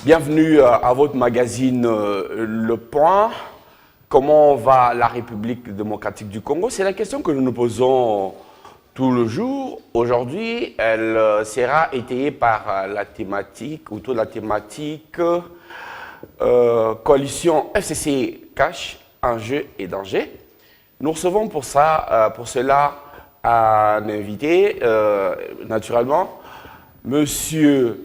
Bienvenue à votre magazine Le Point. Comment va la République démocratique du Congo? C'est la question que nous nous posons tout le jour. Aujourd'hui, elle sera étayée par la thématique, autour de la thématique coalition FCC Cash, enjeux et dangers. Nous recevons pour cela un invité, naturellement, Monsieur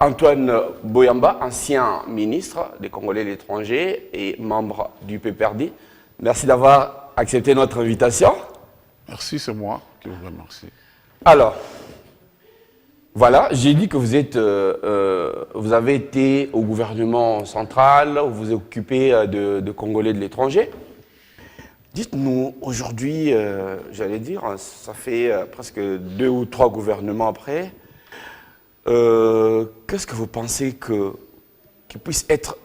Antoine Boyamba, ancien ministre des Congolais de l'étranger et membre du PPRD. Merci d'avoir accepté notre invitation. Merci, c'est moi qui vous remercie. Alors, voilà, j'ai dit que vous avez été au gouvernement central, vous vous occupez de Congolais de l'étranger. Dites-nous, aujourd'hui, j'allais dire, ça fait presque 2 ou 3 gouvernements après, qu'est-ce que vous pensez qui puisse être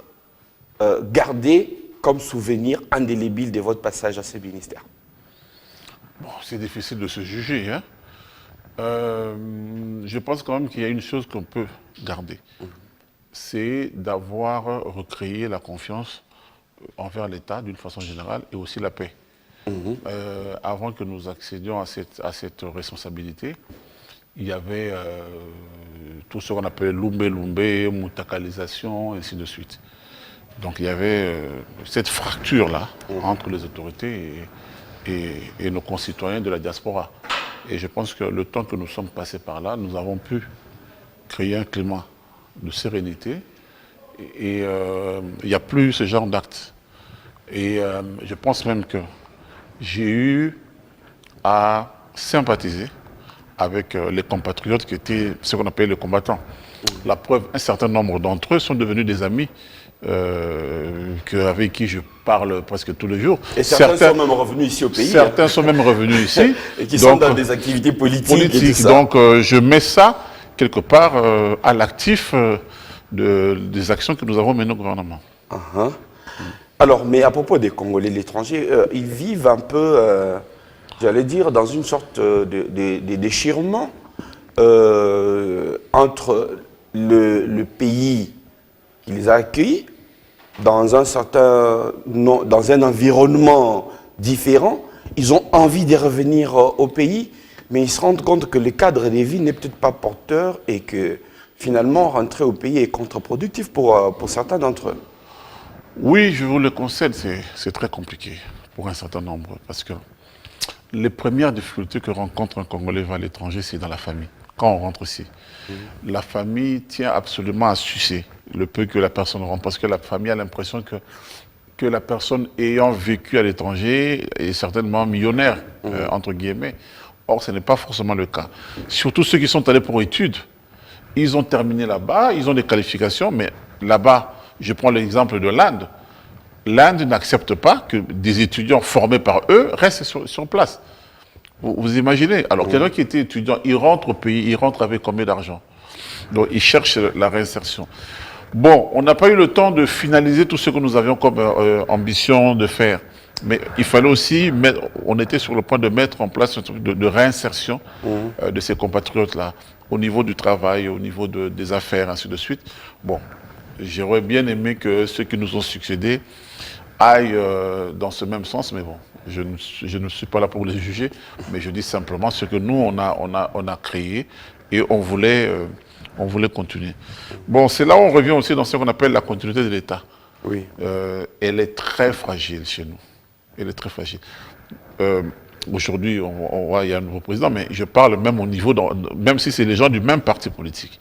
gardé comme souvenir indélébile de votre passage à ce ministère? Bon, c'est difficile de se juger, hein. Je pense quand même qu'il y a une chose qu'on peut garder. C'est d'avoir recréé la confiance envers l'État d'une façon générale et aussi la paix. Avant que nous accédions à cette responsabilité, il y avait tout ce qu'on appelait Lumbe, moutakalisation, et ainsi de suite. Donc il y avait cette fracture-là entre les autorités et nos concitoyens de la diaspora. Et je pense que le temps que nous sommes passés par là, nous avons pu créer un climat de sérénité et il n'y a plus ce genre d'actes. Et je pense même que j'ai eu à sympathiser avec les compatriotes qui étaient ce qu'on appelle les combattants. La preuve, un certain nombre d'entre eux sont devenus des amis avec qui je parle presque tous les jours. Et certains sont même revenus ici au pays. Certains sont même revenus ici. Et qui sont dans des activités politiques. Et tout ça. Donc je mets ça quelque part à l'actif des actions que nous avons menées au gouvernement. Alors, mais à propos des Congolais de l'étranger, ils vivent un peu, j'allais dire, dans une sorte de déchirement entre le pays qui les a accueillis dans un environnement différent. Ils ont envie de revenir au pays, mais ils se rendent compte que le cadre de vie n'est peut-être pas porteur et que finalement rentrer au pays est contre-productif pour certains d'entre eux. Oui, je vous le concède, c'est très compliqué pour un certain nombre, parce que les premières difficultés que rencontre un Congolais à l'étranger, c'est dans la famille, quand on rentre ici. La famille tient absolument à sucer le peu que la personne rentre, parce que la famille a l'impression que la personne ayant vécu à l'étranger est certainement millionnaire, entre guillemets. Or, ce n'est pas forcément le cas. Surtout ceux qui sont allés pour études. Ils ont terminé là-bas, ils ont des qualifications, mais là-bas, je prends l'exemple de l'Inde. L'Inde n'accepte pas que des étudiants formés par eux restent sur place. Vous imaginez? Alors, quelqu'un qui était étudiant, il rentre au pays, il rentre avec combien d'argent? Donc, il cherche la réinsertion. Bon, on n'a pas eu le temps de finaliser tout ce que nous avions comme ambition de faire. Mais il fallait aussi on était sur le point de mettre en place un truc de réinsertion de ces compatriotes-là, au niveau du travail, au niveau des affaires, ainsi de suite. Bon, j'aurais bien aimé que ceux qui nous ont succédé aillent dans ce même sens, mais bon, je ne suis pas là pour les juger, mais je dis simplement ce que nous, on a créé et on voulait continuer. Bon, c'est là où on revient aussi dans ce qu'on appelle la continuité de l'État. Oui. Elle est très fragile chez nous. Elle est très fragile. Aujourd'hui, on voit il y a un nouveau président, mais je parle même au niveau, même si c'est les gens du même parti politique.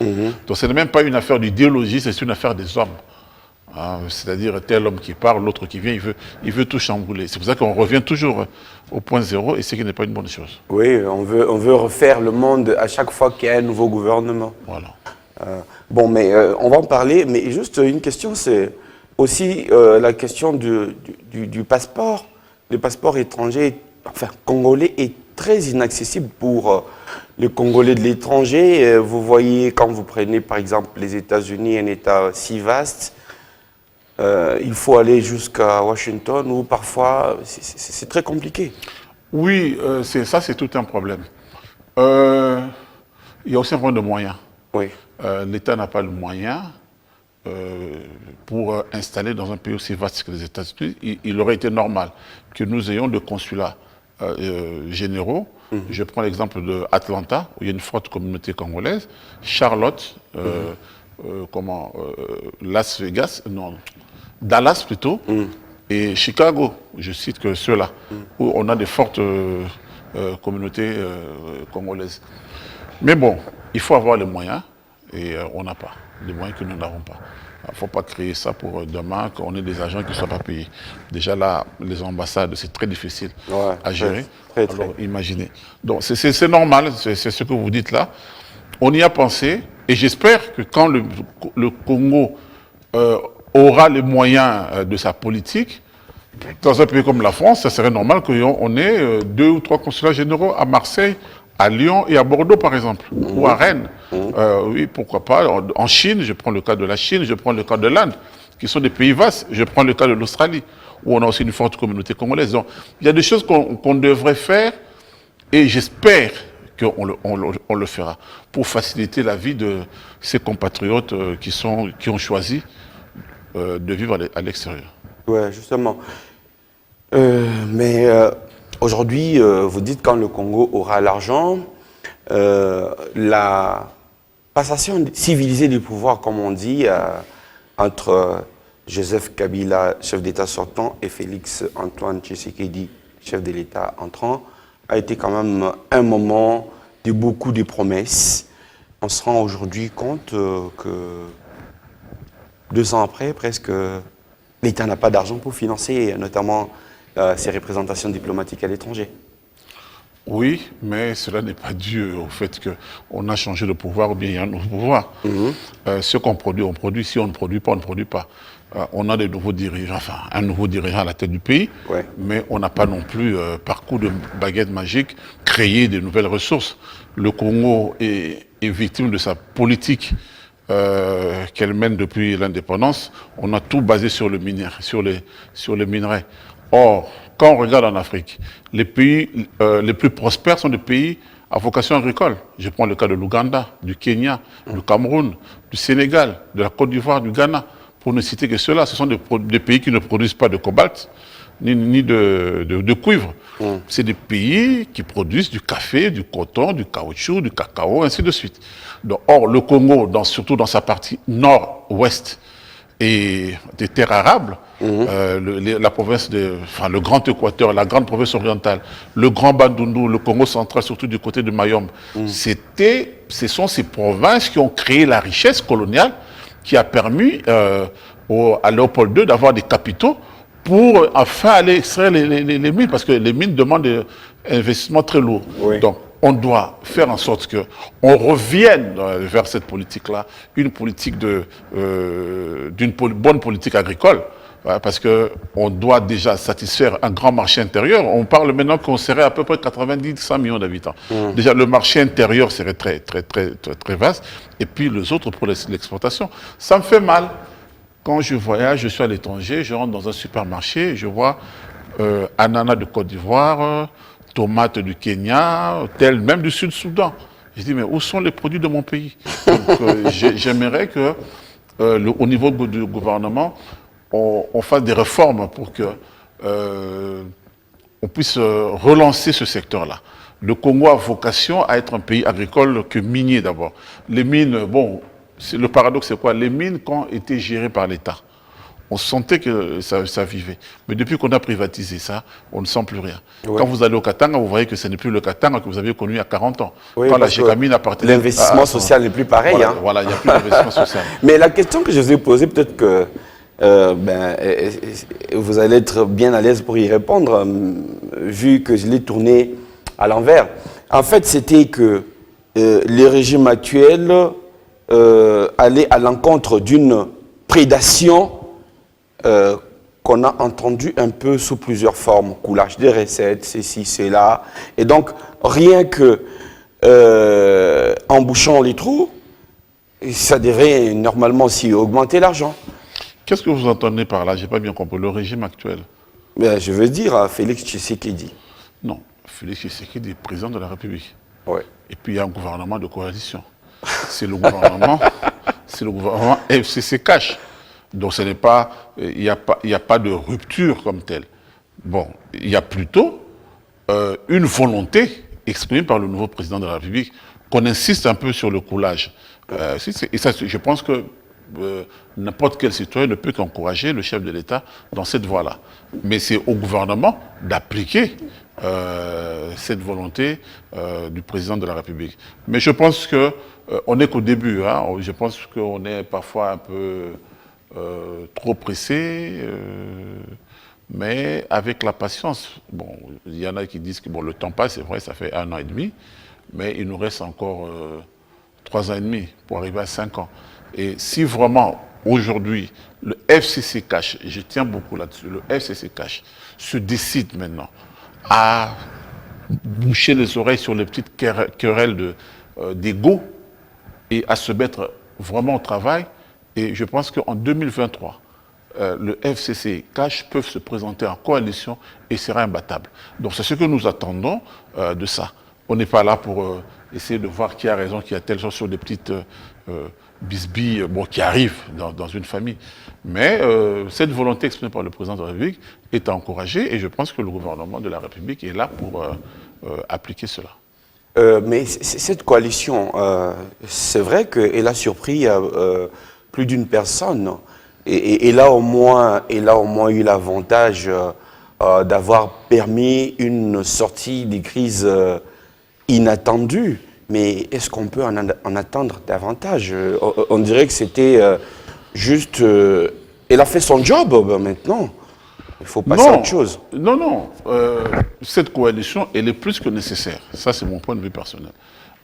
Donc ce n'est même pas une affaire d'idéologie, c'est une affaire des hommes. C'est-à-dire tel homme qui parle, l'autre qui vient, il veut tout chambouler. C'est pour ça qu'on revient toujours au point zéro et ce qui n'est pas une bonne chose. Oui, on veut refaire le monde à chaque fois qu'il y a un nouveau gouvernement. Voilà. Bon, mais on va en parler, mais juste une question, c'est aussi la question du passeport. Le passeport étranger, enfin congolais, est très inaccessible pour les Congolais de l'étranger. Vous voyez, quand vous prenez par exemple les États-Unis, un État si vaste, il faut aller jusqu'à Washington où parfois c'est très compliqué. Oui, ça c'est tout un problème. Il y a aussi un problème de moyens. Oui. L'État n'a pas le moyen pour installer dans un pays aussi vaste que les États-Unis, il aurait été normal que nous ayons des consulats généraux. Je prends l'exemple d'Atlanta, où il y a une forte communauté congolaise, Charlotte, Las Vegas, non, Dallas plutôt, et Chicago, je cite que ceux-là, où on a des fortes communautés congolaises. Mais bon, il faut avoir les moyens, et on n'a pas, les moyens que nous n'avons pas. Il ne faut pas créer ça pour demain, qu'on ait des agents qui ne soient pas payés. Déjà là, les ambassades, c'est très difficile à gérer. Très. Alors imaginez. Donc c'est normal, c'est ce que vous dites là. On y a pensé, et j'espère que quand le Congo aura les moyens de sa politique, dans un pays comme la France, ça serait normal qu'on ait 2 ou 3 consulats généraux à Marseille, à Lyon et à Bordeaux, par exemple, ou à Rennes. Oui, pourquoi pas. En Chine, je prends le cas de la Chine, je prends le cas de l'Inde, qui sont des pays vastes. Je prends le cas de l'Australie, où on a aussi une forte communauté congolaise. Donc, il y a des choses qu'on devrait faire, et j'espère qu'on le fera, pour faciliter la vie de ces compatriotes qui ont choisi de vivre à l'extérieur. Oui, justement. Mais aujourd'hui, vous dites quand le Congo aura l'argent, la passation civilisée du pouvoir, comme on dit, entre Joseph Kabila, chef d'État sortant, et Félix Antoine Tshisekedi, chef de l'État entrant, a été quand même un moment de beaucoup de promesses. On se rend aujourd'hui compte que 2 ans après, presque, l'État n'a pas d'argent pour financer notamment ses représentations diplomatiques à l'étranger. Oui, mais cela n'est pas dû au fait qu'on a changé de pouvoir ou bien il y a un nouveau pouvoir. Ce qu'on produit, on produit. Si on ne produit pas, on ne produit pas. On a des nouveaux dirigeants, enfin un nouveau dirigeant à la tête du pays, mais on n'a pas non plus, par coup de baguette magique, créé de nouvelles ressources. Le Congo est victime de sa politique qu'elle mène depuis l'indépendance. On a tout basé sur le minerai, sur les minerais. Or, quand on regarde en Afrique, les pays les plus prospères sont des pays à vocation agricole. Je prends le cas de l'Ouganda, du Kenya, du Cameroun, du Sénégal, de la Côte d'Ivoire, du Ghana, pour ne citer que ceux-là. Ce sont des pays qui ne produisent pas de cobalt, ni de cuivre. C'est des pays qui produisent du café, du coton, du caoutchouc, du cacao, ainsi de suite. Donc, or, le Congo, surtout dans sa partie nord-ouest, et des terres arables, la province le Grand Équateur, la grande province orientale, le Grand Bandundu, le Congo central, surtout du côté de Mayombe, ce sont ces provinces qui ont créé la richesse coloniale qui a permis à Léopold II d'avoir des capitaux pour enfin aller extraire les mines, parce que les mines demandent un investissement très lourd. Donc, on doit faire en sorte qu'on revienne vers cette politique-là, une politique d'une bonne politique agricole, parce qu'on doit déjà satisfaire un grand marché intérieur. On parle maintenant qu'on serait à peu près 90-100 millions d'habitants. Déjà, le marché intérieur serait très, très, très, très, très vaste, et puis les autres pour l'exportation. Ça me fait mal. Quand je voyage, je suis à l'étranger, je rentre dans un supermarché, je vois ananas de Côte d'Ivoire, tomates du Kenya, même du Sud-Soudan. Je dis, mais où sont les produits de mon pays? Donc, j'aimerais que, au niveau du gouvernement, on fasse des réformes pour que on puisse relancer ce secteur-là. Le Congo a vocation à être un pays agricole que minier d'abord. Les mines, bon, le paradoxe c'est quoi? Les mines, quand étaient gérées par l'État, on sentait que ça vivait. Mais depuis qu'on a privatisé ça, on ne sent plus rien. Quand vous allez au Katanga, vous voyez que ce n'est plus le Katanga que vous avez connu il y a 40 ans. Quand la Gécamine appartenait... L'investissement social n'est plus pareil. Voilà, il n'y a plus d'investissement social. Mais la question que je vous ai posée, peut-être que vous allez être bien à l'aise pour y répondre, vu que je l'ai tourné à l'envers. En fait, c'était que le régime actuel allait à l'encontre d'une prédation qu'on a entendu un peu sous plusieurs formes, coulage des recettes, ceci, cela. Et donc, rien que en bouchant les trous, ça devrait normalement aussi augmenter l'argent. Qu'est-ce que vous entendez par là? Je n'ai pas bien compris. Le régime actuel? Je veux dire Félix Tshisekedi. Non, Félix Tshisekedi est président de la République. Ouais. Et puis il y a un gouvernement de coalition. C'est le gouvernement c'est le gouvernement FCC cash. Donc ce n'est pas, il n'y a pas de rupture comme telle. Bon, il y a plutôt une volonté exprimée par le nouveau président de la République qu'on insiste un peu sur le coulage. Et ça, je pense que n'importe quel citoyen ne peut qu'encourager le chef de l'État dans cette voie-là. Mais c'est au gouvernement d'appliquer cette volonté du président de la République. Mais je pense qu'on n'est qu'au début. Hein. Je pense qu'on est parfois un peu trop pressé, mais avec la patience. Bon, il y en a qui disent que bon, le temps passe, c'est vrai, ça fait 1 an et demi, mais il nous reste encore 3 ans et demi pour arriver à 5 ans. Et si vraiment, aujourd'hui, le FCC Cash, je tiens beaucoup là-dessus, le FCC Cash se décide maintenant à boucher les oreilles sur les petites querelles d'ego et à se mettre vraiment au travail. Et je pense qu'en 2023, le FCC Cash peuvent se présenter en coalition et sera imbattable. Donc c'est ce que nous attendons de ça. On n'est pas là pour essayer de voir qui a raison, qui a telle chose sur des petites bisbilles qui arrivent dans une famille. Mais cette volonté exprimée par le président de la République est encouragée et je pense que le gouvernement de la République est là pour appliquer cela. Mais cette coalition, c'est vrai qu'elle a surpris plus d'une personne. Et là au moins eu l'avantage d'avoir permis une sortie des crises inattendue. Mais est-ce qu'on peut en attendre davantage? On dirait que c'était juste... elle a fait son job maintenant. Il faut passer à autre chose. Non. Cette coalition, elle est plus que nécessaire. Ça, c'est mon point de vue personnel.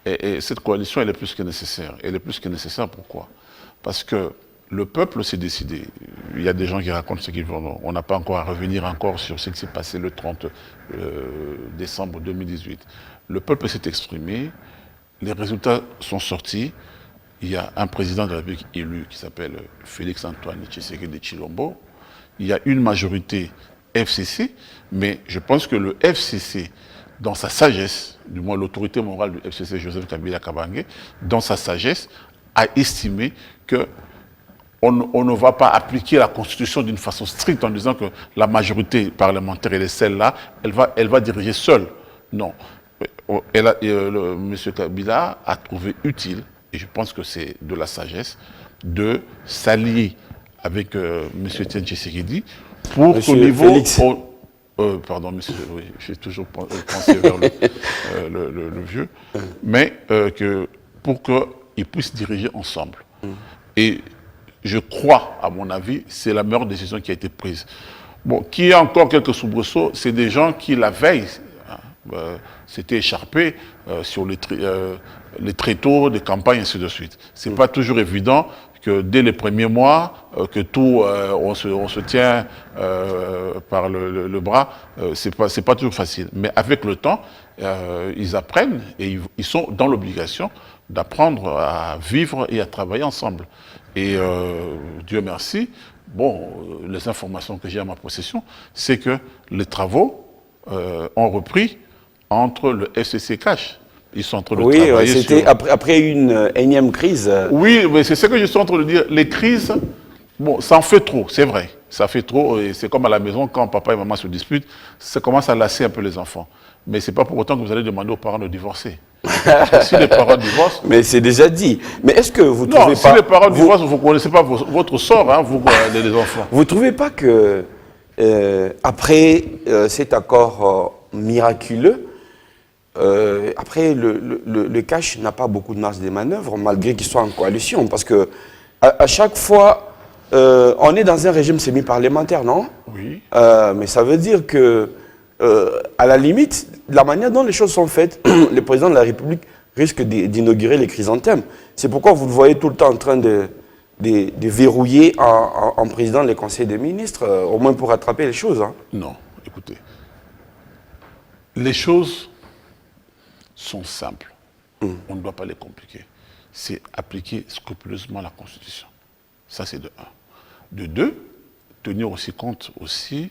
Et cette coalition, elle est plus que nécessaire. Elle est plus que nécessaire, pourquoi? Parce que le peuple s'est décidé. Il y a des gens qui racontent ce qu'ils veulent. On n'a pas encore à revenir encore sur ce qui s'est passé le 30 décembre 2018. Le peuple s'est exprimé. Les résultats sont sortis. Il y a un président de la République élu qui s'appelle Félix-Antoine Tshisekedi Tshilombo. Il y a une majorité FCC, mais je pense que le FCC, dans sa sagesse, du moins l'autorité morale du FCC, Joseph Kabila Kabange, dans sa sagesse, a estimé que on ne va pas appliquer la Constitution d'une façon stricte en disant que la majorité parlementaire, elle est celle-là, elle va diriger seule. Non. M. Kabila a trouvé utile, et je pense que c'est de la sagesse, de s'allier avec M. Etienne Tshisekedi pour qu'au niveau... pardon, monsieur, oui, j'ai toujours pensé vers le vieux, mais pour qu'ils puissent diriger ensemble. Et je crois, à mon avis, c'est la meilleure décision qui a été prise. Bon, qui a encore quelques soubresauts, c'est des gens qui, la veille, s'étaient écharpés sur les tréteaux des campagnes, et ainsi de suite. Ce n'est pas toujours évident que dès les premiers mois, que tout, on se tient par le bras, c'est pas toujours facile. Mais avec le temps, ils apprennent et ils sont dans l'obligation d'apprendre à vivre et à travailler ensemble. Et Dieu merci, bon, les informations que j'ai à ma possession, c'est que les travaux ont repris entre le FCC Cash. Ils sont en train de travailler c'était sur... après une énième crise. Oui, mais c'est ce que je suis en train de dire. Les crises, bon, ça en fait trop, c'est vrai. Ça fait trop, et c'est comme à la maison, quand papa et maman se disputent, ça commence à lasser un peu les enfants. Mais ce n'est pas pour autant que vous allez demander aux parents de divorcer. Parce que si les parents divorcent... Mais c'est déjà dit. Mais est-ce que vous trouvez pas... Non, si les parents divorcent, vous ne connaissez pas votre sort, hein, vous, les enfants. Vous ne trouvez pas que, après cet accord miraculeux, après, le cash n'a pas beaucoup de marge de manœuvre, malgré qu'il soit en coalition. Parce que à chaque fois, on est dans un régime semi-parlementaire, non? Oui. Mais ça veut dire que, à la limite, la manière dont les choses sont faites, le président de la République risque d'inaugurer les chrysanthèmes. C'est pourquoi vous le voyez tout le temps en train de verrouiller en président les conseils des ministres, au moins pour rattraper les choses. Hein. Non, écoutez. Les choses sont simples. On ne doit pas les compliquer. C'est appliquer scrupuleusement la Constitution. Ça, c'est de un. De deux, tenir aussi compte aussi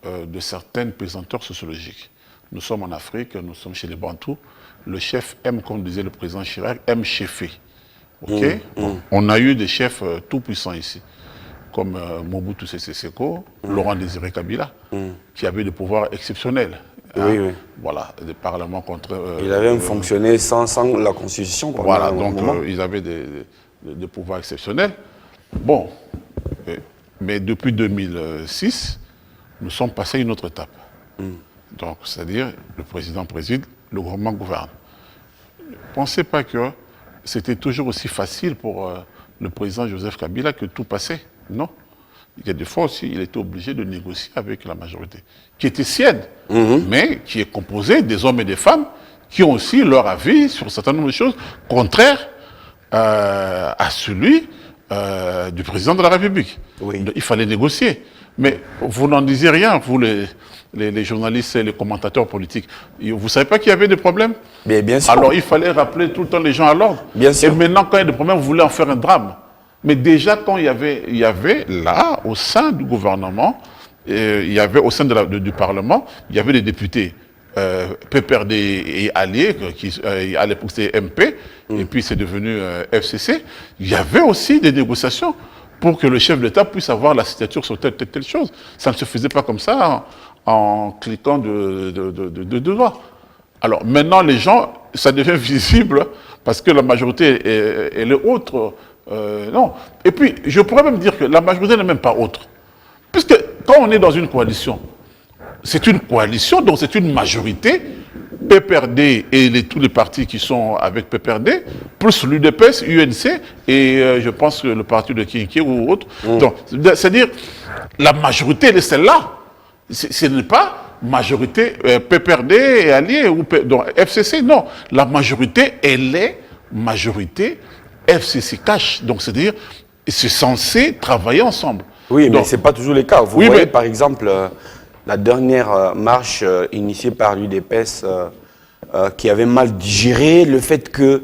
de certaines pesanteurs sociologiques. Nous sommes en Afrique, nous sommes chez les Bantous. Le chef aime, comme disait le président Chirac, aime cheffer. ok. On a eu des chefs tout puissants ici, comme Mobutu Sese Seko, Laurent Désiré Kabila, qui avaient des pouvoirs exceptionnels. Oui, oui. Voilà, des parlements contre... Il avait même fonctionné sans la Constitution. Voilà, donc ils avaient des pouvoirs exceptionnels. Bon, mais depuis 2006, nous sommes passés à une autre étape. Donc, c'est-à-dire, le président préside, le gouvernement gouverne. Ne pensez pas que c'était toujours aussi facile pour le président Joseph Kabila que tout passait. Non. Il y a des fois aussi, il était obligé de négocier avec la majorité, qui était sienne, mais qui est composée des hommes et des femmes qui ont aussi leur avis sur un certain nombre de choses contraires à celui du président de la République. Oui. Il fallait négocier. Mais vous n'en disiez rien, vous les journalistes et les commentateurs politiques. Vous ne savez pas qu'il y avait des problèmes? Mais bien sûr. Alors il fallait rappeler tout le temps les gens à l'ordre. Bien sûr. Et maintenant, quand il y a des problèmes, vous voulez en faire un drame. Mais déjà, quand il y avait là, au sein du gouvernement, il y avait au sein du Parlement, il y avait des députés, PPRD et alliés, qui à l'époque c'était MP, et puis c'est devenu FCC. Il y avait aussi des négociations pour que le chef de l'État puisse avoir la signature sur telle chose. Ça ne se faisait pas comme ça en cliquant de doigts. Alors maintenant, les gens, ça devient visible parce que la majorité, elle est autre. Non. Et puis, je pourrais même dire que la majorité n'est même pas autre. Puisque quand on est dans une coalition, c'est une coalition, donc c'est une majorité, PPRD et tous les partis qui sont avec PPRD, plus l'UDPS, UNC et je pense que le parti de Kinké ou autre. Donc, c'est-à-dire, la majorité, elle est celle-là. Ce n'est pas majorité PPRD et alliés ou donc, FCC, non. La majorité, elle est majorité FCC cash. Donc, c'est-à-dire, c'est censé travailler ensemble. Oui, donc, mais ce n'est pas toujours le cas. Vous voyez, par exemple, la dernière marche initiée par l'UDPS qui avait mal digéré le fait que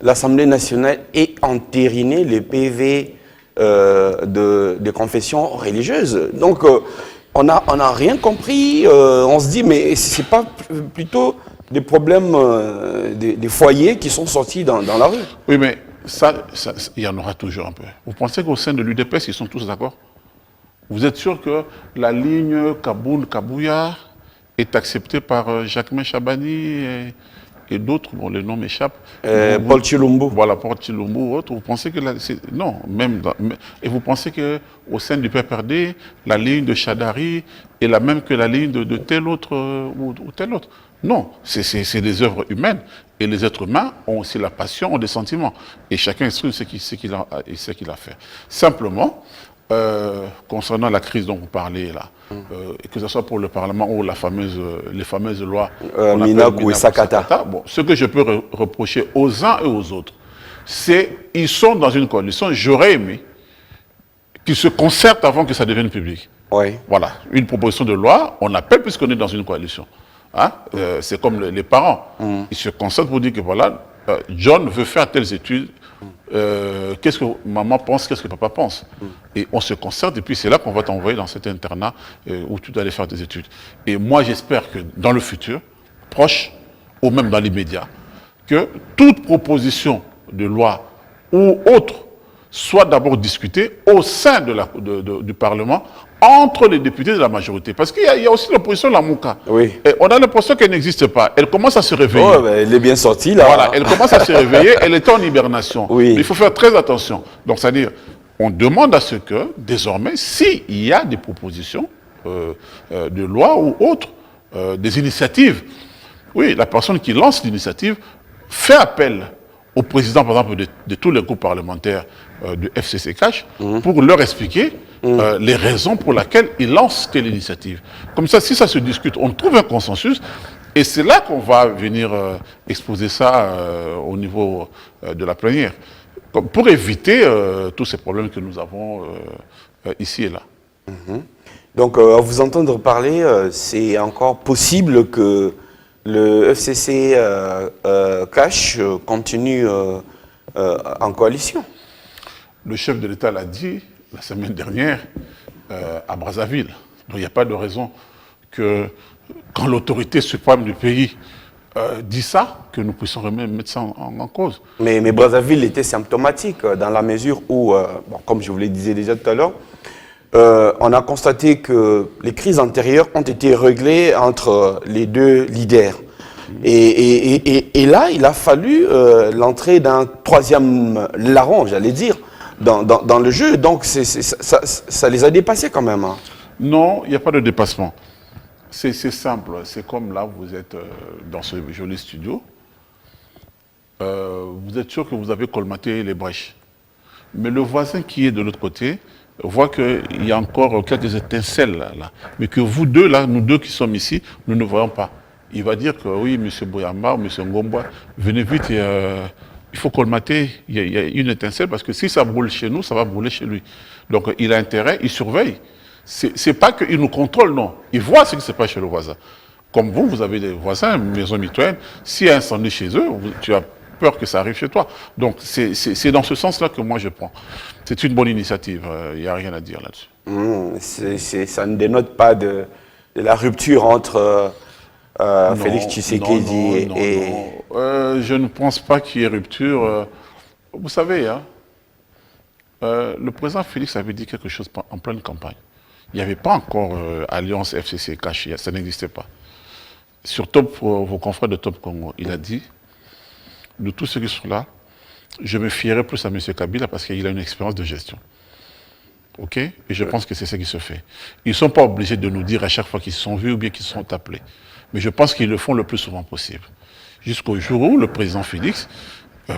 l'Assemblée nationale ait entériné les PV de confession religieuse. Donc, on n'a rien compris. On se dit, mais ce n'est pas plutôt des problèmes des foyers qui sont sortis dans la rue? Oui, mais ça, il y en aura toujours un peu. Vous pensez qu'au sein de l'UDPS, ils sont tous d'accord? Vous êtes sûr que la ligne Kaboul-Kabouya est acceptée par Jacquemain Chabani et d'autres, bon, les noms m'échappent. Paul Tshilombo. Voilà, Paul Tshilombo ou autre. Vous pensez que non, et vous pensez qu'au sein du PPRD, la ligne de Chadari est la même que la ligne de tel autre ou tel autre? Non, c'est des œuvres humaines. Et les êtres humains ont aussi la passion, ont des sentiments. Et chacun exprime ce qu'il a fait. Simplement, concernant la crise dont vous parlez là, que ce soit pour le Parlement ou les fameuses lois Minaku et Sakata. Bon, ce que je peux reprocher aux uns et aux autres, c'est qu'ils sont dans une coalition. J'aurais aimé qu'ils se concertent avant que ça devienne public. Oui. Voilà, une proposition de loi, on appelle puisqu'on est dans une coalition. Hein? C'est comme les parents. Ils se concertent pour dire que voilà, John veut faire telles études. Qu'est-ce que maman pense, qu'est-ce que papa pense? Et on se concerte et puis c'est là qu'on va t'envoyer dans cet internat où tu dois aller faire tes études. Et moi j'espère que dans le futur, proche ou même dans l'immédiat, que toute proposition de loi ou autre soit d'abord discutée au sein du Parlement entre les députés de la majorité. Parce qu'il y a aussi l'opposition de la Mouka. Oui. Et on a l'impression qu'elle n'existe pas. Elle commence à se réveiller. Oh, ben, elle est bien sortie là. Voilà, elle commence à se réveiller, elle est en hibernation. Oui. Mais il faut faire très attention. Donc, c'est-à-dire, on demande à ce que, désormais, s'il y a des propositions de loi ou autres, des initiatives, oui, la personne qui lance l'initiative fait appel au président, par exemple, de tous les groupes parlementaires du FCC-CACH pour leur expliquer les raisons pour lesquelles il lance telle initiative. Comme ça, si ça se discute, on trouve un consensus et c'est là qu'on va venir exposer ça au niveau de la plénière, pour éviter tous ces problèmes que nous avons ici et là. Donc, à vous entendre parler, c'est encore possible que le FCC cash continue en coalition. Le chef de l'État l'a dit la semaine dernière à Brazzaville. Donc il n'y a pas de raison que quand l'autorité suprême du pays dit ça, que nous puissions mettre ça en cause. Mais Brazzaville était symptomatique dans la mesure où, bon, comme je vous le disais déjà tout à l'heure, on a constaté que les crises antérieures ont été réglées entre les deux leaders. Et là, il a fallu l'entrée d'un troisième larron, j'allais dire, dans le jeu. Donc ça les a dépassés quand même. Hein. Non, il n'y a pas de dépassement. C'est simple. C'est comme là, vous êtes dans ce joli studio. Vous êtes sûr que vous avez colmaté les brèches. Mais le voisin qui est de l'autre côté voit qu'il y a encore quelques étincelles là. Mais que vous deux, là, nous deux qui sommes ici, nous ne voyons pas. Il va dire que oui, M. Boyamba ou M. Ngomba, venez vite, il faut colmater, il y a une étincelle, parce que si ça brûle chez nous, ça va brûler chez lui. Donc il a intérêt, il surveille. C'est pas qu'il nous contrôle, non. Il voit ce qui se passe chez le voisin. Comme vous avez des voisins, maison mitoyenne, s'il y a un incendie chez eux, tu as peur que ça arrive chez toi. Donc c'est dans ce sens-là que moi je prends. C'est une bonne initiative, il n'y a rien à dire là-dessus. Ça ne dénote pas de la rupture entre Félix Tshisekedi et... je ne pense pas qu'il y ait rupture. Vous savez, hein, le président Félix avait dit quelque chose en pleine campagne. Il n'y avait pas encore alliance FCC cachée, ça n'existait pas. Sur vos confrères de Top Congo, il a dit, de tous ceux qui sont là, je me fierai plus à M. Kabila parce qu'il a une expérience de gestion. OK? Et je pense que c'est ce qui se fait. Ils ne sont pas obligés de nous dire à chaque fois qu'ils se sont vus ou bien qu'ils sont appelés. Mais je pense qu'ils le font le plus souvent possible. Jusqu'au jour où le président Félix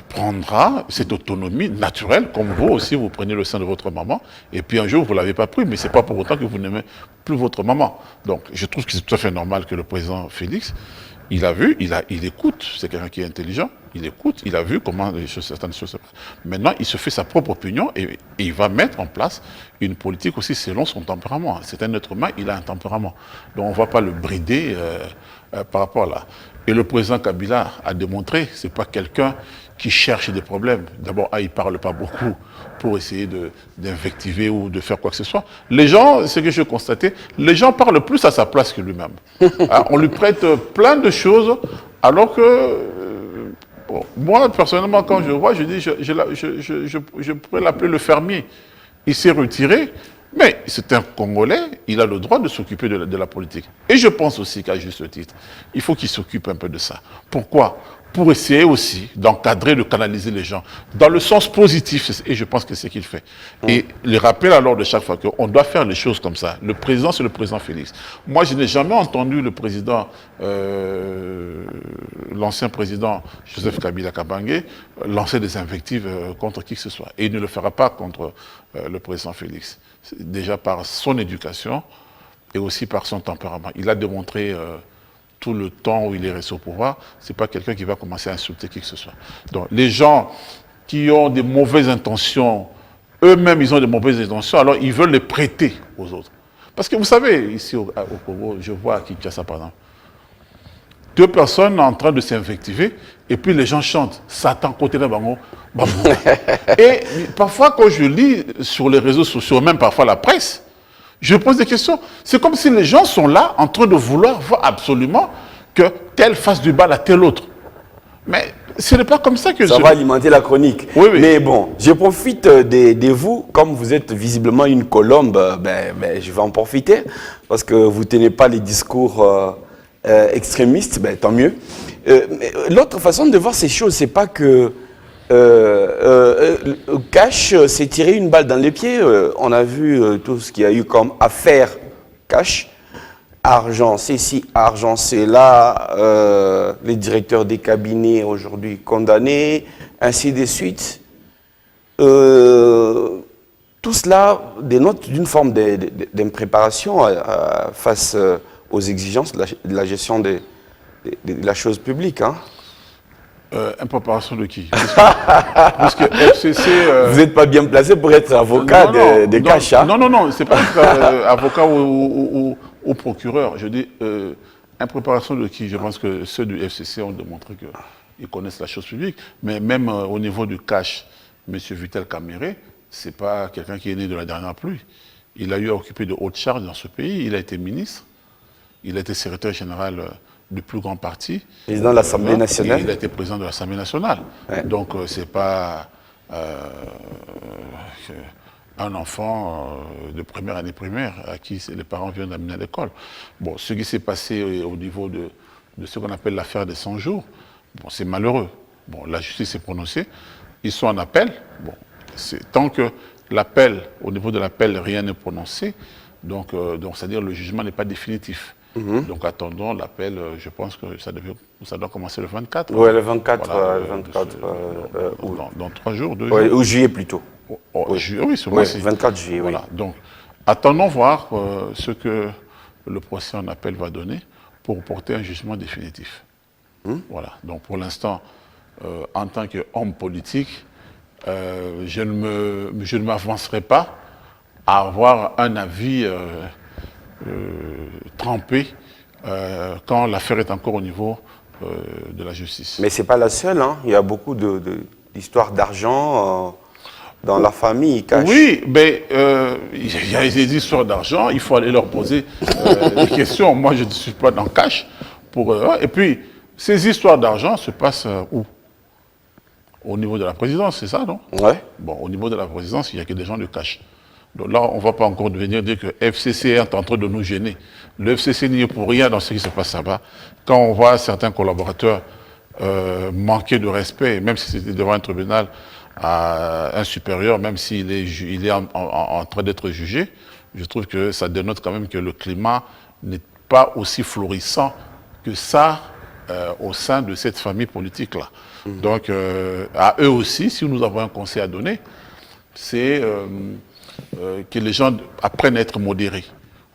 prendra cette autonomie naturelle, comme vous aussi, vous prenez le sein de votre maman, et puis un jour, vous ne l'avez pas pris, mais ce n'est pas pour autant que vous n'aimez plus votre maman. Donc, je trouve que c'est tout à fait normal que le président Félix, il a vu, il écoute, c'est quelqu'un qui est intelligent, il écoute, il a vu comment certaines choses se passent. Maintenant, il se fait sa propre opinion et il va mettre en place une politique aussi selon son tempérament. C'est un être humain, il a un tempérament. Donc, on ne va pas le brider par rapport à là. Et le président Kabila a démontré, ce n'est pas quelqu'un qui cherche des problèmes. D'abord, il ne parle pas beaucoup pour essayer d'invectiver ou de faire quoi que ce soit. Les gens, ce que je constatais, les gens parlent plus à sa place que lui-même. On lui prête plein de choses, alors que, bon, moi, personnellement, quand je le vois, je dis, je pourrais l'appeler le fermier. Il s'est retiré, mais c'est un Congolais, il a le droit de s'occuper de la politique. Et je pense aussi qu'à juste titre, il faut qu'il s'occupe un peu de ça. Pourquoi ? Pour essayer aussi d'encadrer, de canaliser les gens dans le sens positif, et je pense que c'est ce qu'il fait. Et les rappels alors de chaque fois qu'on doit faire les choses comme ça. Le président, c'est le président Félix. Moi, je n'ai jamais entendu le président, l'ancien président Joseph Kabila Kabange, lancer des invectives contre qui que ce soit. Et il ne le fera pas contre le président Félix. Déjà par son éducation et aussi par son tempérament. Il a démontré... tout le temps où il est resté au pouvoir, ce n'est pas quelqu'un qui va commencer à insulter qui que ce soit. Donc les gens qui ont des mauvaises intentions, eux-mêmes ils ont des mauvaises intentions, alors ils veulent les prêter aux autres. Parce que vous savez, ici au Congo, je vois à Kinshasa par exemple, deux personnes en train de s'invectiver, et puis les gens chantent « Satan côté de Bango ». Et parfois quand je lis sur les réseaux sociaux, même parfois la presse, je pose des questions. C'est comme si les gens sont là en train de vouloir voir absolument que tel fasse du mal à tel autre. Mais ce n'est pas comme ça que... Ça va alimenter la chronique. Oui, oui. Mais bon, je profite de vous. Comme vous êtes visiblement une colombe, je vais en profiter. Parce que vous ne tenez pas les discours extrémistes, tant mieux. L'autre façon de voir ces choses, c'est pas que... Cash s'est tiré une balle dans les pieds. On a vu tout ce qu'il y a eu comme affaire Cash. Argent, c'est ci, argent, c'est là. Les directeurs des cabinets aujourd'hui condamnés, ainsi de suite. Tout cela dénote d'une forme d'impréparation face aux exigences de la gestion de la chose publique. Hein. Impréparation de qui? Parce que FCC... Vous n'êtes pas bien placé pour être avocat de Cash. Hein? Non, c'est pas avocat ou procureur. Je dis impréparation de qui? Je pense que ceux du FCC ont démontré qu'ils connaissent la chose publique. Mais même au niveau du Cash, M. Vital Kamere, ce n'est pas quelqu'un qui est né de la dernière pluie. Il a eu à occuper de hautes charges dans ce pays. Il a été ministre. Il a été secrétaire général du plus grand parti. Président de l'Assemblée nationale. Il a été président de l'Assemblée nationale. Ouais. Donc, c'est pas un enfant de première année primaire à qui les parents viennent d'amener à l'école. Bon, ce qui s'est passé au niveau de ce qu'on appelle l'affaire des 100 jours, bon, c'est malheureux. Bon, la justice s'est prononcée. Ils sont en appel. Bon, tant que l'appel, au niveau de l'appel, rien n'est prononcé, donc c'est-à-dire le jugement n'est pas définitif. Donc attendons l'appel, je pense que ça doit commencer le 24. Oui, le 24, Voilà, le 24 août. Dans 3 jours, 2 Ouais, jours. ou juillet plutôt. Oui, oui, ce Oui, mois-ci. 24 juillet, oui. Voilà, donc attendons voir ce que le procès en appel va donner pour porter un jugement définitif. Voilà, donc pour l'instant, en tant qu'homme politique, je ne m'avancerai pas à avoir un avis trempé quand l'affaire est encore au niveau de la justice. Mais ce n'est pas la seule, hein. Il y a beaucoup d'histoires d'argent dans la famille. Oui, mais il y a des histoires d'argent, il faut aller leur poser des questions. Moi, je ne suis pas dans le cash. Et puis, ces histoires d'argent se passent où? Au niveau de la présidence, c'est ça, non? Ouais. Bon, au niveau de la présidence, il n'y a que des gens de cash. Donc là, on ne va pas encore venir dire que FCC est en train de nous gêner. Le FCC n'y est pour rien dans ce qui se passe là-bas. Quand on voit certains collaborateurs manquer de respect, même si c'était devant un tribunal, à un supérieur, même s'il est en train d'être jugé, je trouve que ça dénote quand même que le climat n'est pas aussi florissant que ça au sein de cette famille politique-là. Donc, à eux aussi, si nous avons un conseil à donner, c'est que les gens apprennent à être modérés,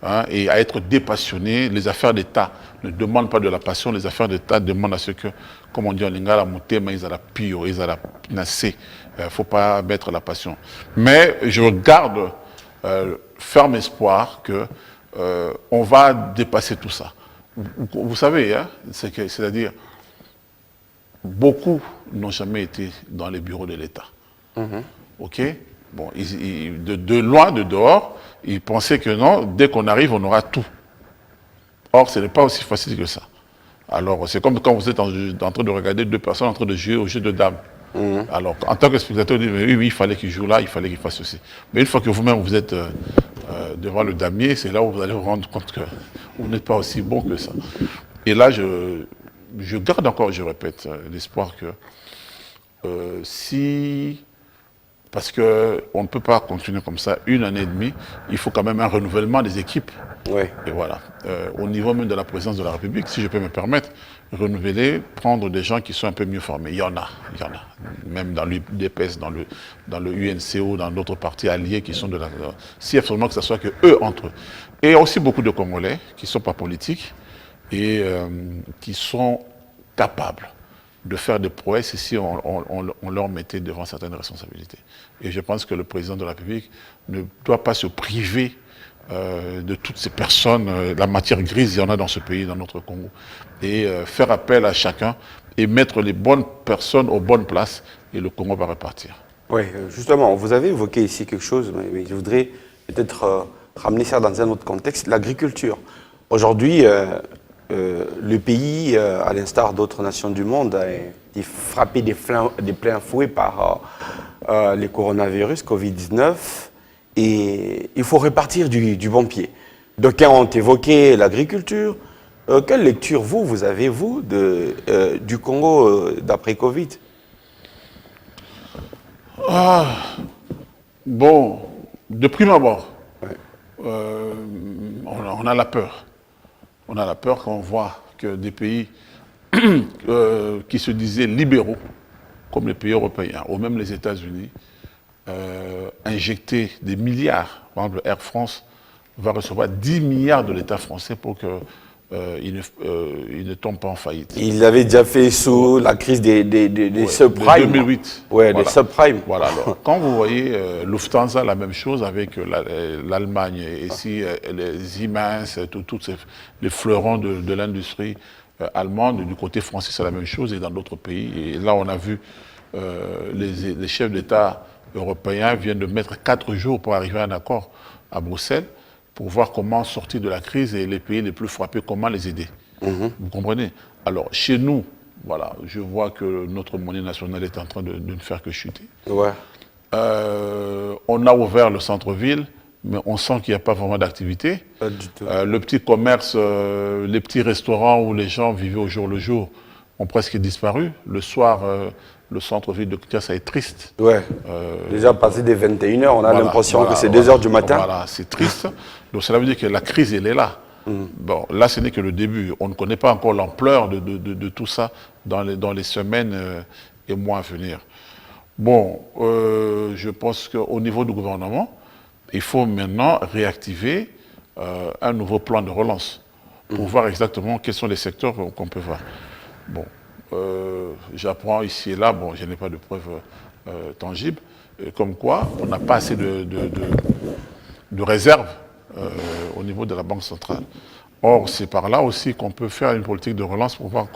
hein, et à être dépassionnés. Les affaires d'État ne demandent pas de la passion, les affaires d'État demandent à ce que, comme on dit en lingala, mutema, ils ont la pio, ils ont la pinacé. Il ne faut pas mettre la passion. Mais je garde ferme espoir qu'on va dépasser tout ça. Vous savez, hein, c'est-à-dire, beaucoup n'ont jamais été dans les bureaux de l'État. OK? Bon, de loin, de dehors, ils pensaient que non, dès qu'on arrive, on aura tout. Or, ce n'est pas aussi facile que ça. Alors, c'est comme quand vous êtes en train de regarder deux personnes en train de jouer au jeu de dames. Alors, en tant que spectateur, vous dites, oui, il fallait qu'il joue là, il fallait qu'il fasse ceci. Mais une fois que vous-même, vous êtes devant le damier, c'est là où vous allez vous rendre compte que vous n'êtes pas aussi bon que ça. Et là, je garde encore, je répète, l'espoir que si... Parce qu'on ne peut pas continuer comme ça 1 année et demie, il faut quand même un renouvellement des équipes. Ouais. Et voilà. Au niveau même de la présidence de la République, si je peux me permettre, renouveler, prendre des gens qui sont un peu mieux formés. Il y en a. Même dans l'UDPS, dans le UNCO, dans d'autres partis alliés qui sont de la... Si absolument que ce soit que eux entre eux. Et il y a aussi beaucoup de Congolais qui ne sont pas politiques et qui sont capables de faire des prouesses si on leur mettait devant certaines responsabilités. Et je pense que le président de la République ne doit pas se priver de toutes ces personnes. La matière grise, il y en a dans ce pays, dans notre Congo. Et faire appel à chacun et mettre les bonnes personnes aux bonnes places et le Congo va repartir. Oui, justement, vous avez évoqué ici quelque chose, mais je voudrais peut-être ramener ça dans un autre contexte, l'agriculture. Aujourd'hui, le pays, à l'instar d'autres nations du monde, est frappé des pleins fouets par les coronavirus, Covid-19, et il faut repartir du bon pied. D'aucuns ont évoqué l'agriculture. Quelle lecture, vous avez, du Congo d'après Covid? Bon, de prime abord, Ouais. on a la peur. On a la peur quand on voit que des pays qui se disaient libéraux, comme les pays européens, ou même les États-Unis, injecter des milliards. Par exemple, Air France va recevoir 10 milliards de l'État français pour qu'il ne tombe pas en faillite. Il l'avait déjà fait sous la crise des subprimes. De 2008. Oui, Voilà. des subprimes. Voilà, alors, quand vous voyez Lufthansa, la même chose avec l'Allemagne, et ici, les Siemens, tous les fleurons de l'industrie allemande, du côté français, c'est la même chose, et dans d'autres pays. Et là, on a vu les chefs d'État européens viennent de mettre 4 jours pour arriver à un accord à Bruxelles, pour voir comment sortir de la crise et les pays les plus frappés, comment les aider. Vous comprenez? Alors, chez nous, voilà, je vois que notre monnaie nationale est en train de ne faire que chuter. Ouais. On a ouvert le centre-ville, mais on sent qu'il n'y a pas vraiment d'activité. Pas du tout. Le petit commerce, les petits restaurants où les gens vivaient au jour le jour ont presque disparu. Le soir, le centre-ville de Kinshasa est triste. Ouais. Déjà passé des 21 h, on a l'impression que c'est 2 h du matin. Voilà, c'est triste. Donc cela veut dire que la crise, elle est là. Bon, là, ce n'est que le début. On ne connaît pas encore l'ampleur de tout ça dans les semaines et mois à venir. Bon, je pense qu'au niveau du gouvernement, il faut maintenant réactiver un nouveau plan de relance pour voir exactement quels sont les secteurs qu'on peut voir. Bon, j'apprends ici et là, bon, je n'ai pas de preuves tangibles, comme quoi on n'a pas assez de réserves au niveau de la Banque centrale. Or, c'est par là aussi qu'on peut faire une politique de relance pour voir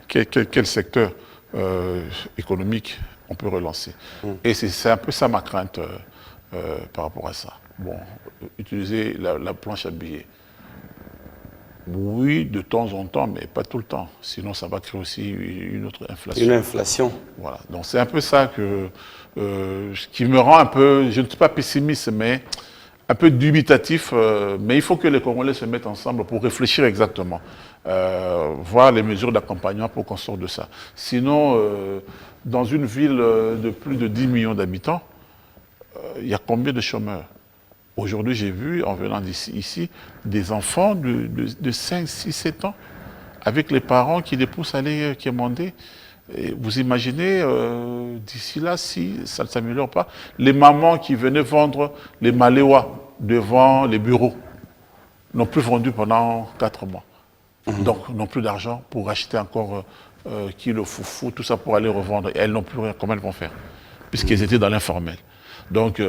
quel secteur économique on peut relancer. Et c'est un peu ça ma crainte par rapport à ça. Bon, utiliser la planche à billets. Oui, de temps en temps, mais pas tout le temps. Sinon, ça va créer aussi une autre inflation. Une inflation. Voilà. Donc, c'est un peu ça qui me rend un peu, je ne suis pas pessimiste, mais un peu dubitatif. Mais il faut que les Congolais se mettent ensemble pour réfléchir exactement. Voir les mesures d'accompagnement pour qu'on sorte de ça. Sinon, dans une ville de plus de 10 millions d'habitants, il y a combien de chômeurs? Aujourd'hui, j'ai vu, en venant ici, des enfants de 5, 6, 7 ans, avec les parents qui les poussent à aller quémander. Et vous imaginez, d'ici là, si ça ne s'améliore pas, les mamans qui venaient vendre les maléois devant les bureaux n'ont plus vendu pendant 4 mois. Donc, n'ont plus d'argent pour acheter encore kilo foufou, tout ça pour aller revendre. Et elles n'ont plus rien. Comment elles vont faire? Puisqu'elles étaient dans l'informel. Donc,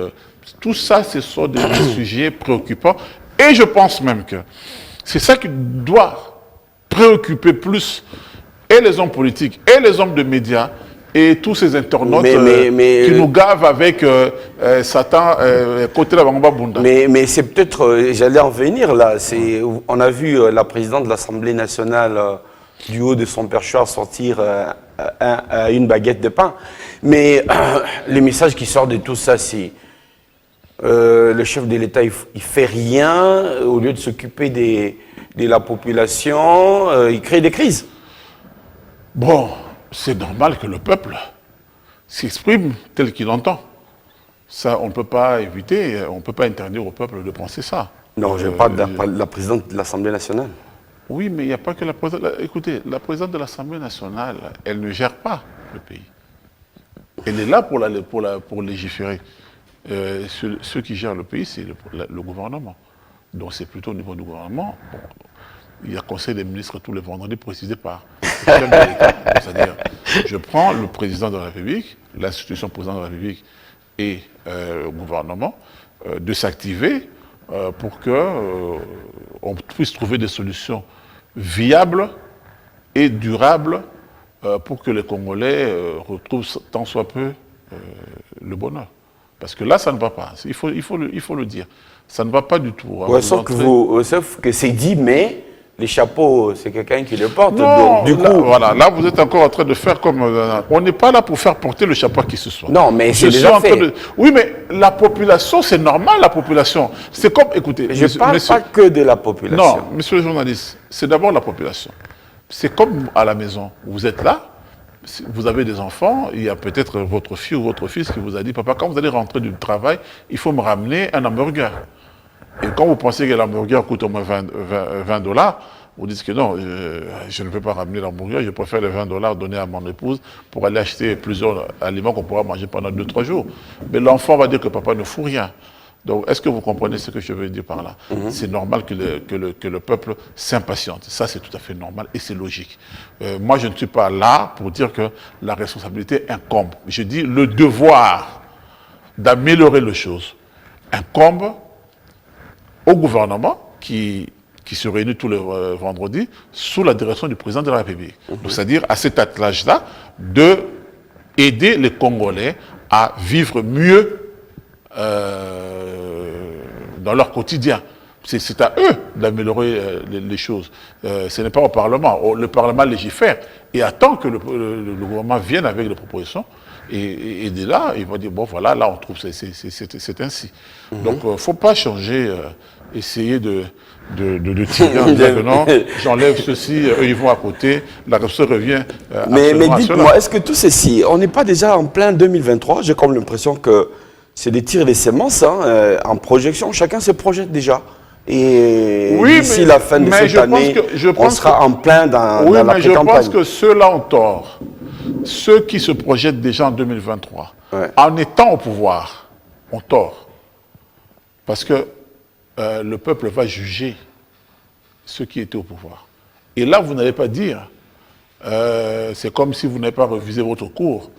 tout ça, ce sont des sujets préoccupants. Et je pense même que c'est ça qui doit préoccuper plus et les hommes politiques, et les hommes de médias, et tous ces internautes qui nous gavent avec Satan, côté la Bangba Bunda. Mais c'est peut-être, j'allais en venir là, on a vu la présidente de l'Assemblée nationale du haut de son perchoir sortir une baguette de pain. Mais le message qui sort de tout ça, c'est le chef de l'État, il fait rien, au lieu de s'occuper de la population, il crée des crises. Bon, c'est normal que le peuple s'exprime tel qu'il entend. Ça, on ne peut pas éviter, on ne peut pas interdire au peuple de penser ça. Non, je parle de la présidente de l'Assemblée nationale. Oui, mais il n'y a pas que la présidente. Écoutez, la présidente de l'Assemblée nationale, elle ne gère pas le pays. Elle est là pour légiférer. Ceux qui gèrent le pays, c'est le gouvernement. Donc c'est plutôt au niveau du gouvernement. Bon, il y a conseil des ministres tous les vendredis précisé par le chef de l'État. C'est-à-dire, je prends le président de la République, l'institution président de la République et le gouvernement, de s'activer pour qu'on puisse trouver des solutions viables et durables pour que les Congolais retrouvent tant soit peu le bonheur. Parce que là, ça ne va pas. Il faut le dire. Ça ne va pas du tout. Ouais, sauf que c'est dit, mais les chapeaux, c'est quelqu'un qui le porte. Non, donc, du là, coup, voilà, là, vous êtes encore en train de faire comme... on n'est pas là pour faire porter le chapeau à qui ce soit. Non, mais c'est déjà fait. Oui, mais la population, c'est normal, la population. C'est comme... Écoutez... Je ne parle pas que de la population. Non, monsieur le journaliste, c'est d'abord la population. C'est comme à la maison. Vous êtes là, vous avez des enfants, il y a peut-être votre fille ou votre fils qui vous a dit, papa, quand vous allez rentrer du travail, il faut me ramener un hamburger. Et quand vous pensez que l'hamburger coûte au moins 20 $, vous dites que non, je ne peux pas ramener l'hamburger, je préfère les 20 $ donner à mon épouse pour aller acheter plusieurs aliments qu'on pourra manger pendant 2-3 jours. Mais l'enfant va dire que papa ne fout rien. Donc, est-ce que vous comprenez ce que je veux dire par là? C'est normal que le peuple s'impatiente. Ça, c'est tout à fait normal et c'est logique. Moi, je ne suis pas là pour dire que la responsabilité incombe. Je dis le devoir d'améliorer les choses incombe au gouvernement qui se réunit tous les vendredis sous la direction du président de la République. C'est-à-dire à cet attelage-là d'aider les Congolais à vivre mieux dans leur quotidien. C'est à eux d'améliorer les choses. Ce n'est pas au Parlement. Le Parlement légifère et attend que le gouvernement vienne avec des propositions. Et de là, il va dire, bon voilà, là on trouve c'est ainsi. Donc il ne faut pas changer, essayer de tirer en disant que non, j'enlève ceci, eux ils vont à côté, la question revient mais dites-moi, est-ce que tout ceci, on n'est pas déjà en plein 2023? J'ai comme l'impression que c'est des tirs des semences, hein, en projection, chacun se projette déjà. Et oui, d'ici la fin de cette année, on sera en plein dans la pré-campagne. Oui, mais je pense que ceux-là ont tort. Ceux qui se projettent déjà en 2023, en étant au pouvoir, ont tort. Parce que le peuple va juger ceux qui étaient au pouvoir. Et là, vous n'allez pas dire, c'est comme si vous n'avez pas révisé votre cours,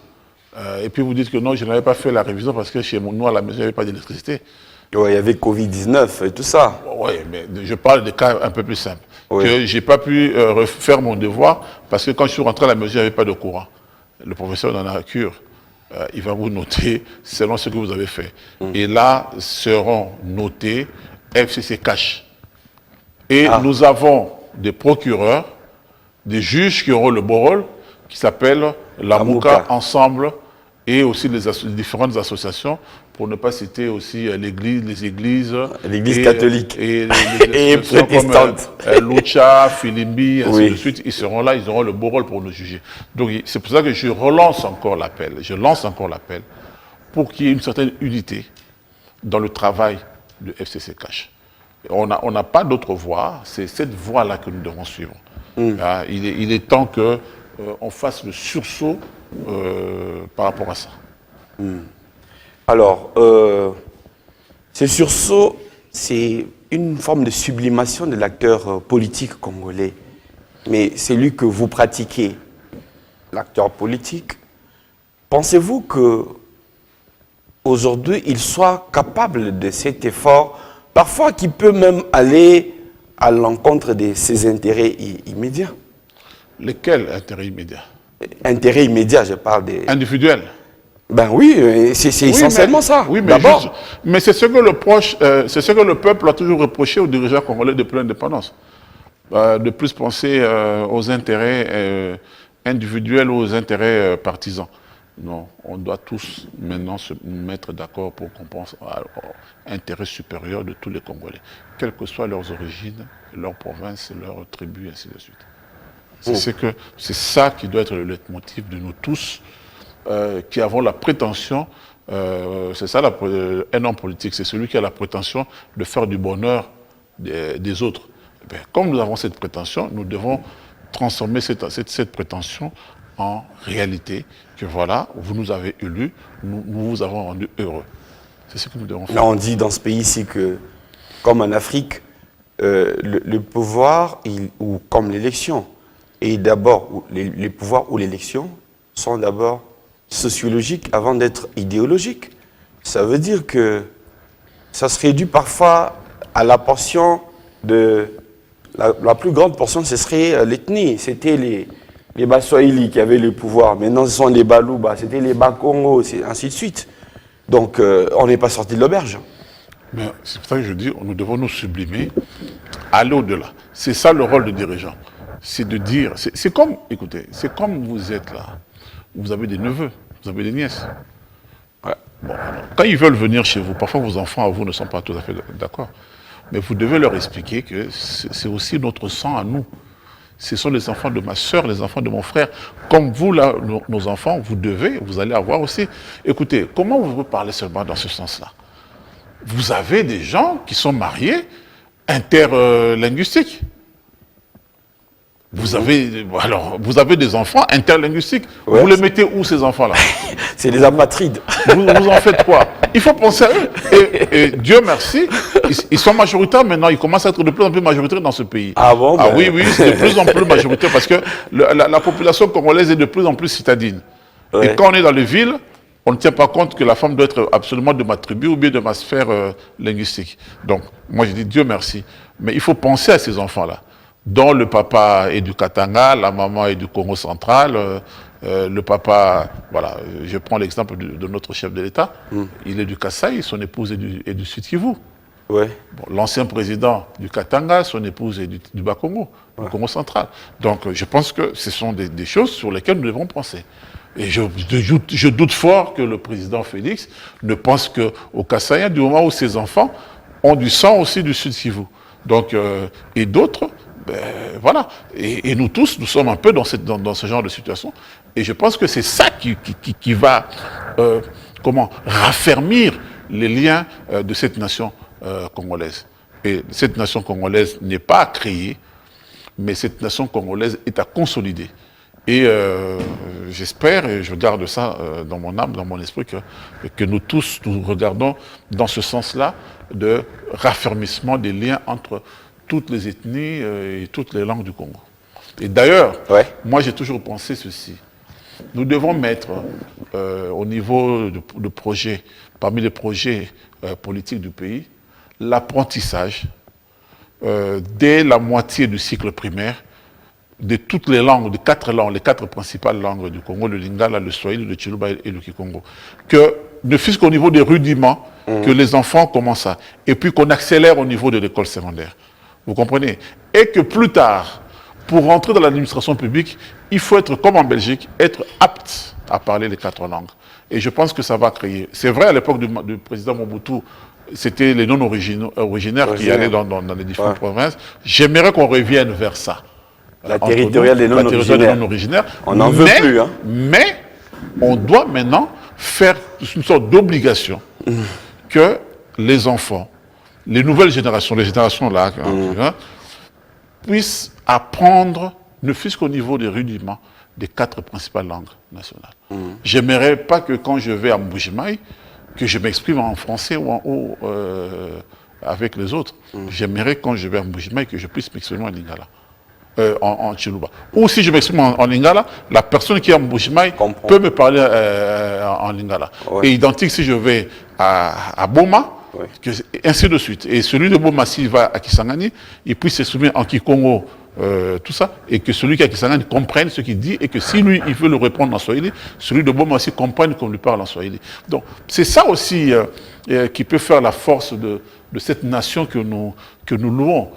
et puis vous dites que non, je n'avais pas fait la révision parce que chez nous, à la maison, il n'y avait pas d'électricité. Oui, il y avait Covid-19 et tout ça. Oui, mais je parle de cas un peu plus simples. Oui. Que je n'ai pas pu refaire mon devoir parce que quand je suis rentré à la maison, il n'y avait pas de courant. Le professeur dans la cure, il va vous noter selon ce que vous avez fait. Et là seront notés FCC cash. Et nous avons des procureurs, des juges qui auront le beau rôle, qui s'appellent la MOUCA Ensemble, et aussi les différentes associations, pour ne pas citer aussi l'Église catholique et et protestante, comme Lucha, Filimbi, ainsi de suite. Ils seront là, ils auront le beau rôle pour nous juger. Donc c'est pour ça que je relance encore l'appel. Je lance encore l'appel pour qu'il y ait une certaine unité dans le travail de FCC Cash. On n'a pas d'autre voie, c'est cette voie-là que nous devons suivre. Il est temps qu'on fasse le sursaut par rapport à ça. Alors, ce sursaut, c'est une forme de sublimation de l'acteur politique congolais. Mais celui que vous pratiquez, l'acteur politique, pensez-vous que aujourd'hui il soit capable de cet effort, parfois qui peut même aller à l'encontre de ses intérêts immédiats? Lesquels intérêts immédiats? Intérêts immédiats, je parle des... Individuels? Ben oui, c'est essentiellement ça. Oui, mais d'abord. Mais c'est ce que le peuple a toujours reproché aux dirigeants congolais depuis l'indépendance. De plus penser aux intérêts individuels ou aux intérêts partisans. Non, on doit tous maintenant se mettre d'accord pour qu'on pense à l'intérêt supérieur de tous les Congolais, quelles que soient leurs origines, leur province, leur tribu, ainsi de suite. C'est ça qui doit être le leitmotiv de nous tous, qui avons la prétention, c'est ça un homme politique, c'est celui qui a la prétention de faire du bonheur des autres. Bien, comme nous avons cette prétention, nous devons transformer cette prétention en réalité, que voilà, vous nous avez élus, nous vous avons rendu heureux. C'est ce que nous devons faire. Là, on dit dans ce pays-ci que, comme en Afrique, le pouvoir, ou comme l'élection, et d'abord, les pouvoirs ou l'élection sont d'abord sociologiques avant d'être idéologiques. Ça veut dire que ça se réduit parfois à la portion de... La plus grande portion, ce serait l'ethnie. C'était les Baswahili qui avaient le pouvoir. Maintenant, ce sont les Balouba, c'était les Bakongo, ainsi de suite. Donc, on n'est pas sorti de l'auberge. Mais c'est pour ça que je dis, nous devons nous sublimer, aller au-delà. C'est ça le rôle des dirigeants. C'est de dire, c'est comme, écoutez, c'est comme vous êtes là. Vous avez des neveux, vous avez des nièces. Ouais. Bon, alors, quand ils veulent venir chez vous, parfois vos enfants à vous ne sont pas tout à fait d'accord. Mais vous devez leur expliquer que c'est aussi notre sang à nous. Ce sont les enfants de ma soeur, les enfants de mon frère. Comme vous, là, nos enfants, vous allez avoir aussi. Écoutez, comment vous pouvez parler seulement dans ce sens-là? Vous avez des gens qui sont mariés interlinguistiques. Vous avez des enfants interlinguistiques. Ouais. Vous les mettez où, ces enfants-là? C'est des apatrides. Vous en faites quoi? Il faut penser à eux. Et Dieu merci, ils sont majoritaires maintenant. Ils commencent à être de plus en plus majoritaires dans ce pays. Ah bon? Ah oui, c'est de plus en plus majoritaire parce que la population congolaise est de plus en plus citadine. Ouais. Et quand on est dans les villes, on ne tient pas compte que la femme doit être absolument de ma tribu ou bien de ma sphère linguistique. Donc, moi je dis Dieu merci. Mais il faut penser à ces enfants-là, dont le papa est du Katanga, la maman est du Congo central, le papa, voilà, je prends l'exemple de notre chef de l'État, il est du Kasaï, son épouse est du Sud Kivu. Ouais. Bon, l'ancien président du Katanga, son épouse est du Bas-Congo, du Congo central. Donc je pense que ce sont des choses sur lesquelles nous devons penser. Et je doute fort que le président Félix ne pense qu'au Kasaïa, du moment où ses enfants ont du sang aussi du Sud Kivu. Donc, et d'autres, ben, voilà. Et nous tous, nous sommes un peu dans ce genre de situation. Et je pense que c'est ça qui va raffermir les liens de cette nation congolaise. Et cette nation congolaise n'est pas à créer, mais cette nation congolaise est à consolider. Et j'espère, et je garde ça dans mon âme, dans mon esprit, que nous tous, nous regardons dans ce sens-là de raffermissement des liens entre toutes les ethnies et toutes les langues du Congo. Et d'ailleurs, moi j'ai toujours pensé ceci. Nous devons mettre au niveau de projets, parmi les projets politiques du pays, l'apprentissage dès la moitié du cycle primaire de toutes les langues, de 4 langues, les 4 principales langues du Congo, le Lingala, le Swahili, le Chiluba et le Kikongo. Que, ne fût-ce qu'au niveau des rudiments, que les enfants commencent à... Et puis qu'on accélère au niveau de l'école secondaire. Vous comprenez? Et que plus tard, pour rentrer dans l'administration publique, il faut être, comme en Belgique, être apte à parler les 4 langues. Et je pense que ça va créer... C'est vrai, à l'époque du président Mobutu, c'était les non-originaires qui allaient dans les différentes provinces. J'aimerais qu'on revienne vers ça. La territoriale des non-originaires. On n'en veut plus. Hein. Mais on doit maintenant faire une sorte d'obligation que les enfants, les nouvelles générations, les générations là, puissent apprendre, ne fût-ce qu'au niveau des rudiments, des 4 principales langues nationales. J'aimerais pas que quand je vais à Mbujimaï, que je m'exprime en français ou avec les autres. J'aimerais quand je vais à Mbujimaï que je puisse m'exprimer en lingala. En Chiluba. Ou si je m'exprime en lingala, la personne qui est en Mbujimaï peut me parler en lingala. Et identique si je vais à Boma, ainsi de suite. Et celui de Boma, s'il va à Kisangani, il puisse s'exprimer en Kikongo, tout ça, et que celui qui est à Kisangani comprenne ce qu'il dit, et que si lui, il veut le répondre en Swahili, celui de Boma aussi comprenne qu'on lui parle en Swahili. Donc, c'est ça aussi qui peut faire la force de cette nation que nous louons,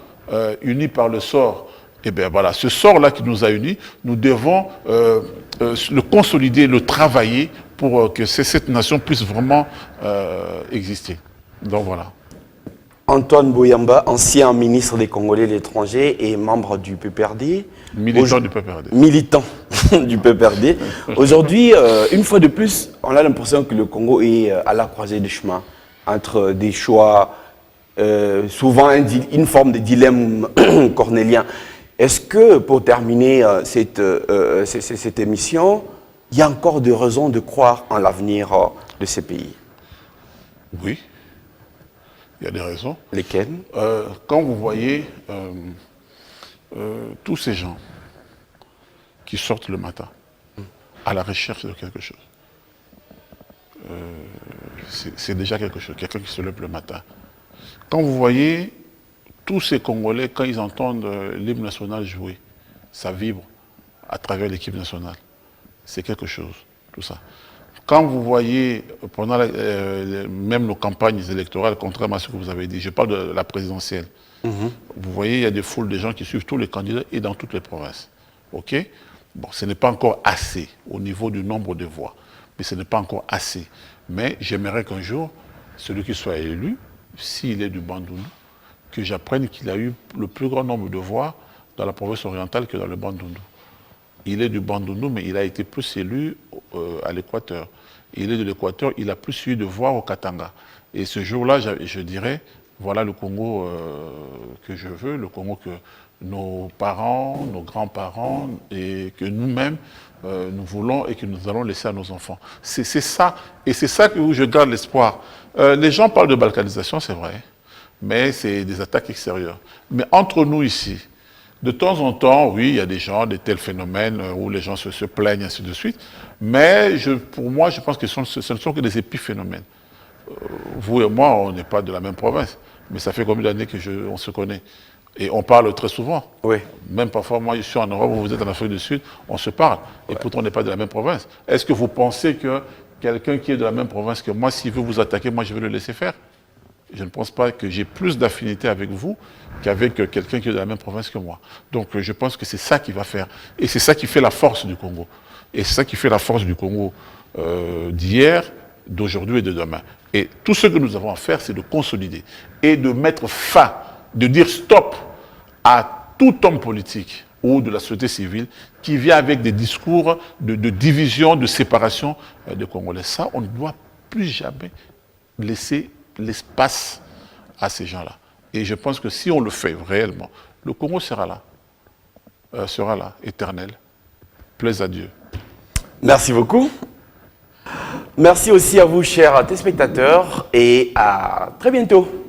unie par le sort. Et bien voilà, ce sort-là qui nous a unis, nous devons le consolider, le travailler pour que cette nation puisse vraiment exister. Donc voilà. Antoine Boyamba, ancien ministre des Congolais de l'étranger et membre du PPRD. Militant du PPRD. Militant du PPRD. Aujourd'hui, une fois de plus, on a l'impression que le Congo est à la croisée des chemins entre des choix, souvent une forme de dilemme cornélien. Est-ce que, pour terminer cette émission, il y a encore des raisons de croire en l'avenir de ces pays? Oui, il y a des raisons. Lesquelles? Quand vous voyez tous ces gens qui sortent le matin à la recherche de quelque chose, c'est déjà quelque chose, quelqu'un qui se lève le matin. Quand vous voyez tous ces Congolais, quand ils entendent l'hymne national jouer, ça vibre à travers l'équipe nationale. C'est quelque chose, tout ça. Quand vous voyez, pendant même nos campagnes électorales, contrairement à ce que vous avez dit, je parle de la présidentielle, vous voyez, il y a des foules de gens qui suivent tous les candidats et dans toutes les provinces. OK? Bon, ce n'est pas encore assez au niveau du nombre de voix, mais ce n'est pas encore assez. Mais j'aimerais qu'un jour, celui qui soit élu, s'il est du Bandundu, que j'apprenne qu'il a eu le plus grand nombre de voix dans la province orientale que dans le Bandundu. Il est du Bandundu, mais il a été plus élu à l'Équateur. Il est de l'Équateur, il a plus eu de voix au Katanga. Et ce jour-là, je dirais, voilà le Congo que je veux, le Congo que nos parents, nos grands-parents et que nous-mêmes, nous voulons et que nous allons laisser à nos enfants. C'est ça, et c'est ça où je garde l'espoir. Les gens parlent de balkanisation, c'est vrai. Mais c'est des attaques extérieures. Mais entre nous ici, de temps en temps, oui, il y a des gens, des tels phénomènes où les gens se plaignent, ainsi de suite. Mais pour moi, je pense que ce ne sont que des épiphénomènes. Vous et moi, on n'est pas de la même province. Mais ça fait combien d'années qu'on se connaît? Et on parle très souvent. Oui. Même parfois, moi, je suis en Europe, vous êtes en Afrique du Sud, on se parle. Et pourtant, on n'est pas de la même province. Est-ce que vous pensez que quelqu'un qui est de la même province que moi, s'il veut vous attaquer, moi, je vais le laisser faire? Je ne pense pas que j'ai plus d'affinité avec vous qu'avec quelqu'un qui est de la même province que moi. Donc je pense que c'est ça qui va faire. Et c'est ça qui fait la force du Congo. Et c'est ça qui fait la force du Congo d'hier, d'aujourd'hui et de demain. Et tout ce que nous avons à faire, c'est de consolider et de mettre fin, de dire stop à tout homme politique ou de la société civile qui vient avec des discours de division, de séparation des Congolais. Ça, on ne doit plus jamais laisser l'espace à ces gens-là. Et je pense que si on le fait réellement, le Congo sera là, éternel. Plaise à Dieu. Merci beaucoup. Merci aussi à vous, chers téléspectateurs, et à très bientôt.